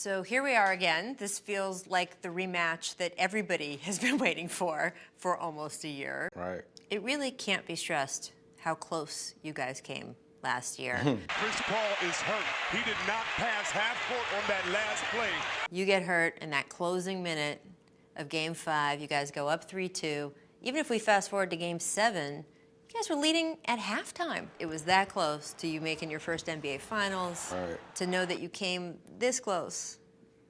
So here we are again. This feels like the rematch that everybody has been waiting for almost a year. Right. It really can't be stressed how close you guys came last year. Chris Paul is hurt. He did not pass half court on that last play. You get hurt in that closing minute of Game 5. You guys go up 3-2. Even if we fast forward to Game 7, you guys were leading at halftime. It was that close to you making your first NBA Finals, Right. to know that you came this close,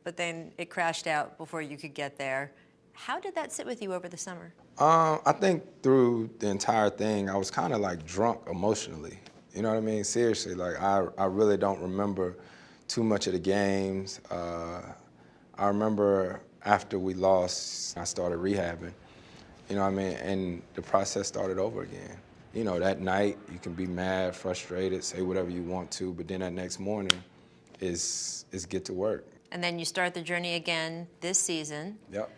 but then it crashed out before you could get there. How did that sit with you over the summer? I think through the entire thing, I was kind of like drunk emotionally. You know what I mean? Seriously, like I really don't remember too much of the games. I remember after we lost, I started rehabbing. You know what I mean? And the process started over again. You know, that night you can be mad, frustrated, say whatever you want to, but then that next morning is get to work. And then you start the journey again this season. Yep.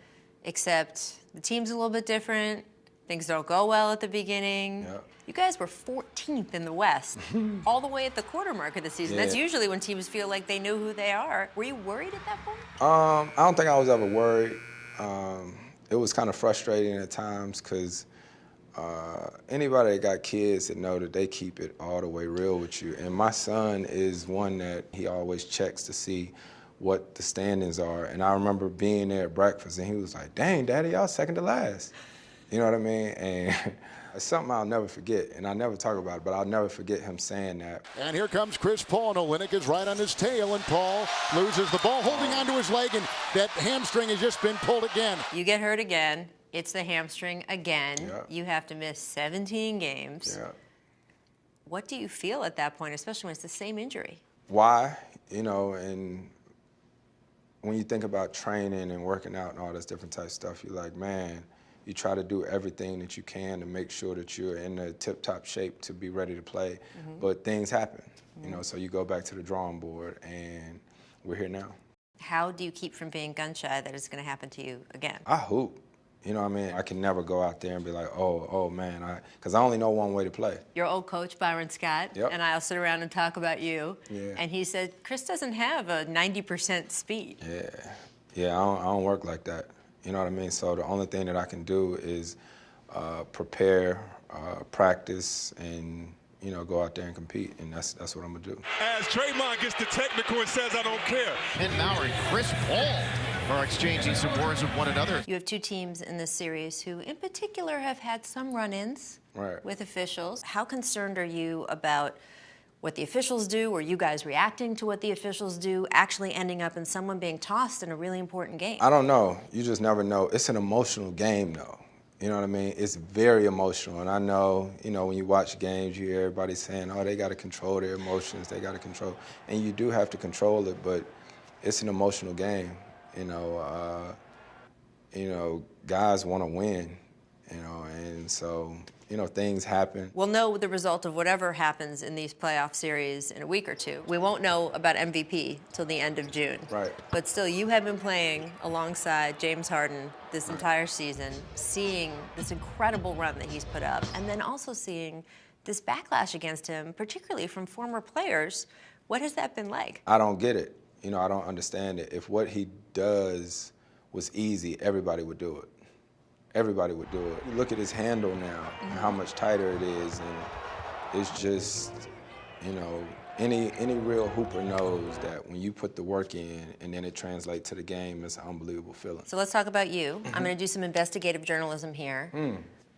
Except the team's a little bit different. Things don't go well at the beginning. Yep. You guys were 14th in the West, all the way at the quarter mark of the season. Yeah. That's usually when teams feel like they know who they are. Were you worried at that point? I don't think I was ever worried. It was kind of frustrating at times because anybody that got kids that know that they keep it all the way real with you. And my son is one that he always checks to see what the standings are. And I remember being there at breakfast and he was like, "Dang, Daddy, y'all second to last." You know what I mean? And it's something I'll never forget. And I never talk about it, but I'll never forget him saying that. And here comes Chris Paul. And Olynyk is right on his tail, and Paul loses the ball, holding onto his leg, and that hamstring has just been pulled again. You get hurt again. It's the hamstring again. Yeah. You have to miss 17 games. Yeah. What do you feel at that point, especially when it's the same injury? Why? You know, and when you think about training and working out and all this different type of stuff, you're like, man, you try to do everything that you can to make sure that you're in the tip-top shape to be ready to play. But things happen, you know, so you go back to the drawing board, and we're here now. How do you keep from being gun-shy that it's going to happen to you again? I hoop. You know what I mean? I can never go out there and be like, oh man, because I only know one way to play. Your old coach, Byron Scott, Yep. and I'll sit around and talk about you. Yeah. And he said, Chris doesn't have a 90% speed. Yeah, I don't work like that. You know what I mean? So the only thing that I can do is prepare, practice, and you know, go out there and compete, and that's what I'm gonna do. As Draymond gets the technical and says, "I don't care." And Maury, Chris Paul are exchanging some words with one another. You have two teams in this series who, in particular, have had some run-ins Right. with officials. How concerned are you about what the officials do, or you guys reacting to what the officials do, actually ending up in someone being tossed in a really important game? I don't know. You just never know. It's an emotional game, though. You know what I mean? It's very emotional. And I know, you know, when you watch games, you hear everybody saying, oh, they got to control their emotions. They got to control. And you do have to control it, but it's an emotional game. You know, guys want to win, you know, and so, you know, things happen. We'll know the result of whatever happens in these playoff series in a week or two. We won't know about MVP till the end of June. Right. But still, you have been playing alongside James Harden this entire season, seeing this incredible run that he's put up, and then also seeing this backlash against him, particularly from former players. What has that been like? I don't get it. You know, I don't understand it. If what he does was easy, everybody would do it. Everybody would do it. You look at his handle now and how much tighter it is, and it's just, you know, any real hooper knows that when you put the work in and then it translates to the game, it's an unbelievable feeling. So let's talk about you. I'm going to do some investigative journalism here.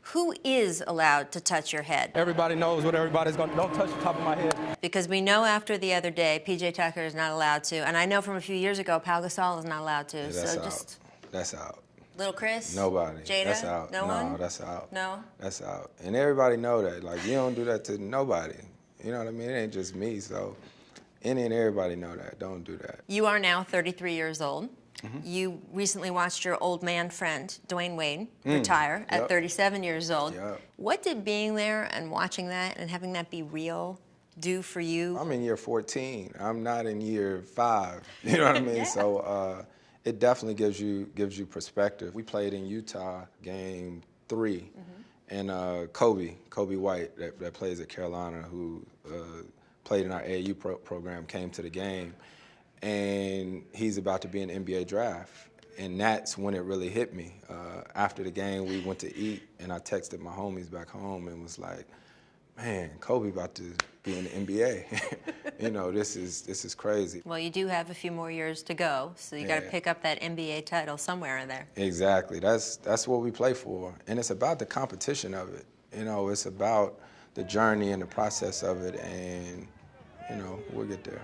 Who is allowed to touch your head? Everybody knows what everybody's going to. Don't touch the top of my head. Because we know after the other day, P.J. Tucker is not allowed to. And I know from a few years ago, Pau Gasol is not allowed to. Yeah, that's so out. just That's out. Little Chris? Nobody. Jada? That's out. No one? that's out. No? That's out. And everybody know that. Like, you don't do that to nobody. You know what I mean? It ain't just me. So any and everybody know that. Don't do that. You are now 33 years old. You recently watched your old man friend, Dwyane Wade, retire at 37 years old. Yep. What did being there and watching that and having that be real do for you? I'm in year 14. I'm not in year 5. You know what I mean? Yeah. So it definitely gives you perspective. We played in Utah game 3, and Kobe White that plays at Carolina, who played in our AAU program, came to the game. and he's about to be in the NBA draft. And that's when it really hit me. After the game, we went to eat, and I texted my homies back home and was like, man, Kobe about to be in the NBA. You know, this is crazy. Well, you do have a few more years to go, so you got to pick up that NBA title somewhere in there. Exactly. That's what we play for. And it's about the competition of it. You know, it's about the journey and the process of it, and, you know, we'll get there.